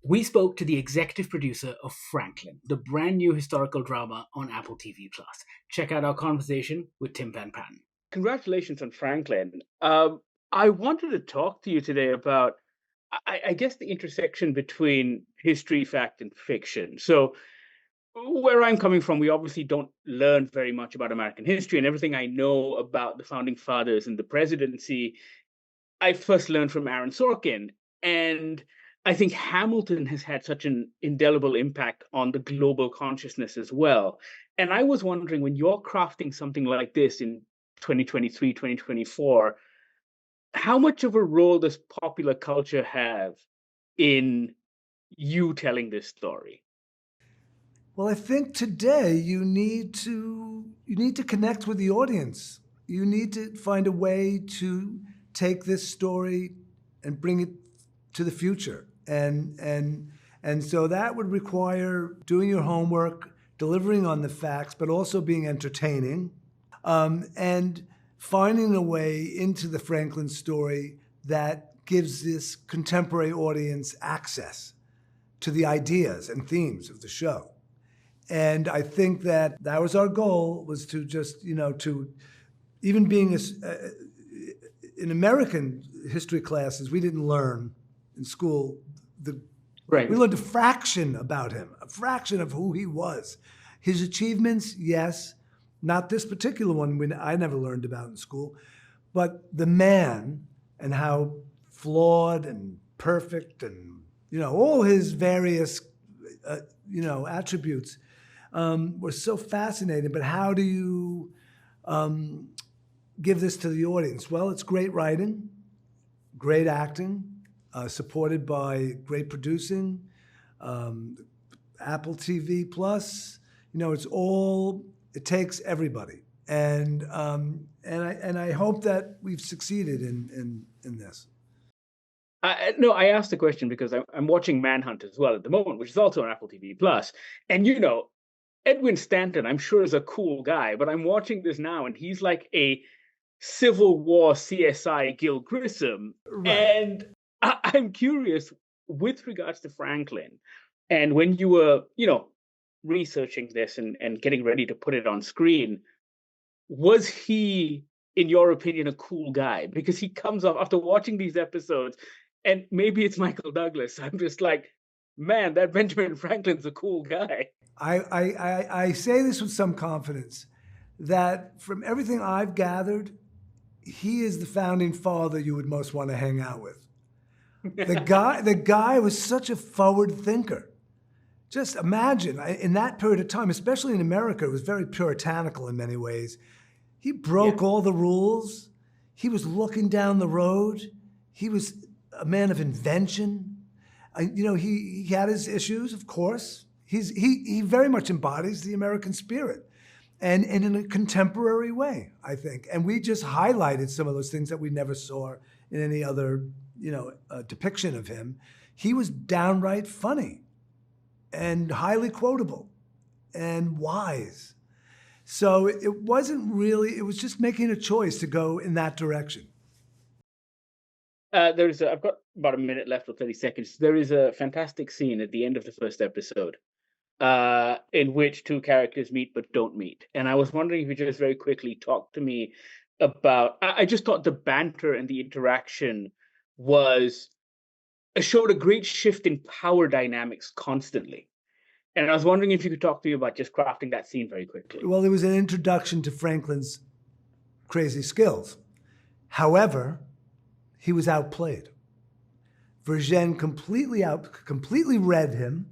We spoke to the executive producer of Franklin, the brand new historical drama on Apple TV Plus. Check out our conversation with Tim Van Patten. Congratulations on Franklin. I wanted to talk to you today about, I guess, the intersection between history, fact, and fiction. So, where I'm coming from, we obviously don't learn very much about American history, and everything I know about the founding fathers and the presidency I first learned from Aaron Sorkin. And I think Hamilton has had such an indelible impact on the global consciousness as well. And I was wondering, when you're crafting something like this in 2023, 2024, how much of a role does popular culture have in you telling this story? Well, I think today you need to connect with the audience. You need to find a way to take this story and bring it to the future. And so that would require doing your homework, delivering on the facts, but also being entertaining, and finding a way into the Franklin story that gives this contemporary audience access to the ideas and themes of the show. And I think that was our goal, was to just, to even being in American history classes, we didn't learn in school. Right. We learned a fraction about him, a fraction of who he was. His achievements, yes, not this particular one I never learned about in school, but the man and how flawed and perfect and, all his various, attributes were so fascinating. But how do you give this to the audience? Well, it's great writing, great acting, supported by great producing, Apple TV Plus. It takes everybody, and I hope that we've succeeded in this. No, I asked the question because I'm watching Manhunt as well at the moment, which is also on Apple TV Plus, and Edwin Stanton, I'm sure, is a cool guy, but I'm watching this now, and he's like a Civil War CSI Gil Grissom. Right. And I'm curious, with regards to Franklin, and when you were, researching this and getting ready to put it on screen, was he, in your opinion, a cool guy? Because he comes off, after watching these episodes, and maybe it's Michael Douglas, I'm just like, man, that Benjamin Franklin's a cool guy. I say this with some confidence, that from everything I've gathered, he is the founding father you would most want to hang out with. The guy was such a forward thinker. Just imagine, in that period of time, especially in America, it was very puritanical in many ways. He broke all the rules. He was looking down the road. He was a man of invention. He had his issues, of course. He very much embodies the American spirit, and in a contemporary way, I think. And we just highlighted some of those things that we never saw in any other, depiction of him. He was downright funny and highly quotable and wise. So it wasn't really, it was just making a choice to go in that direction. I've got about a minute left or 30 seconds. There is a fantastic scene at the end of the first episode in which two characters meet but don't meet. And I was wondering if you just very quickly talk to me about, I just thought the banter and the interaction showed a great shift in power dynamics constantly. And I was wondering if you could talk to me about just crafting that scene very quickly. Well, it was an introduction to Franklin's crazy skills. However, he was outplayed. Vergennes completely read him.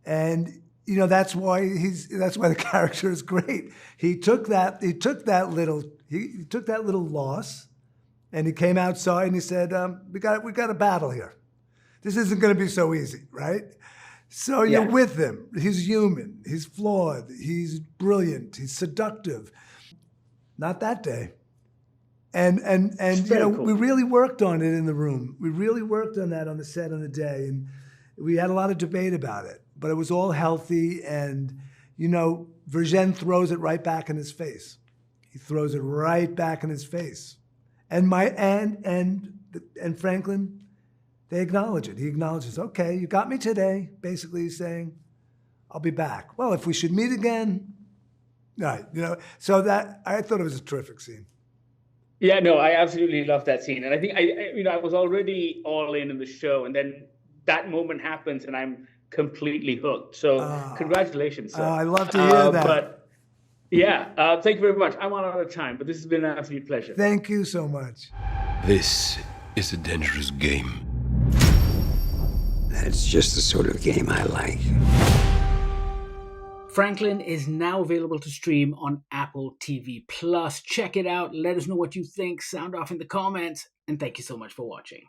And that's why the character is great. He took that little loss, and he came outside and he said, "We got a battle here. This isn't going to be so easy, right?" So you're with him. He's human. He's flawed. He's brilliant. He's seductive. Not that day. And cool. We really worked on it in the room. We really worked on that on the set on the day, and we had a lot of debate about it. But it was all healthy, and Vergennes throws it right back in his face. He throws it right back in his face. And Franklin They acknowledge it. He acknowledges, okay, you got me today. Basically, he's saying, I'll be back. Well, if we should meet again, right? So that I thought it was a terrific scene. Yeah, no, I absolutely love that scene, and I think I was already all in the show, and then that moment happens, and I'm completely hooked. So, congratulations, sir. I love to hear that. But yeah, thank you very much. I'm out of time, but this has been an absolute pleasure. Thank you so much. This is a dangerous game. That's just the sort of game I like. Franklin is now available to stream on Apple TV Plus. Check it out. Let us know what you think. Sound off in the comments. And thank you so much for watching.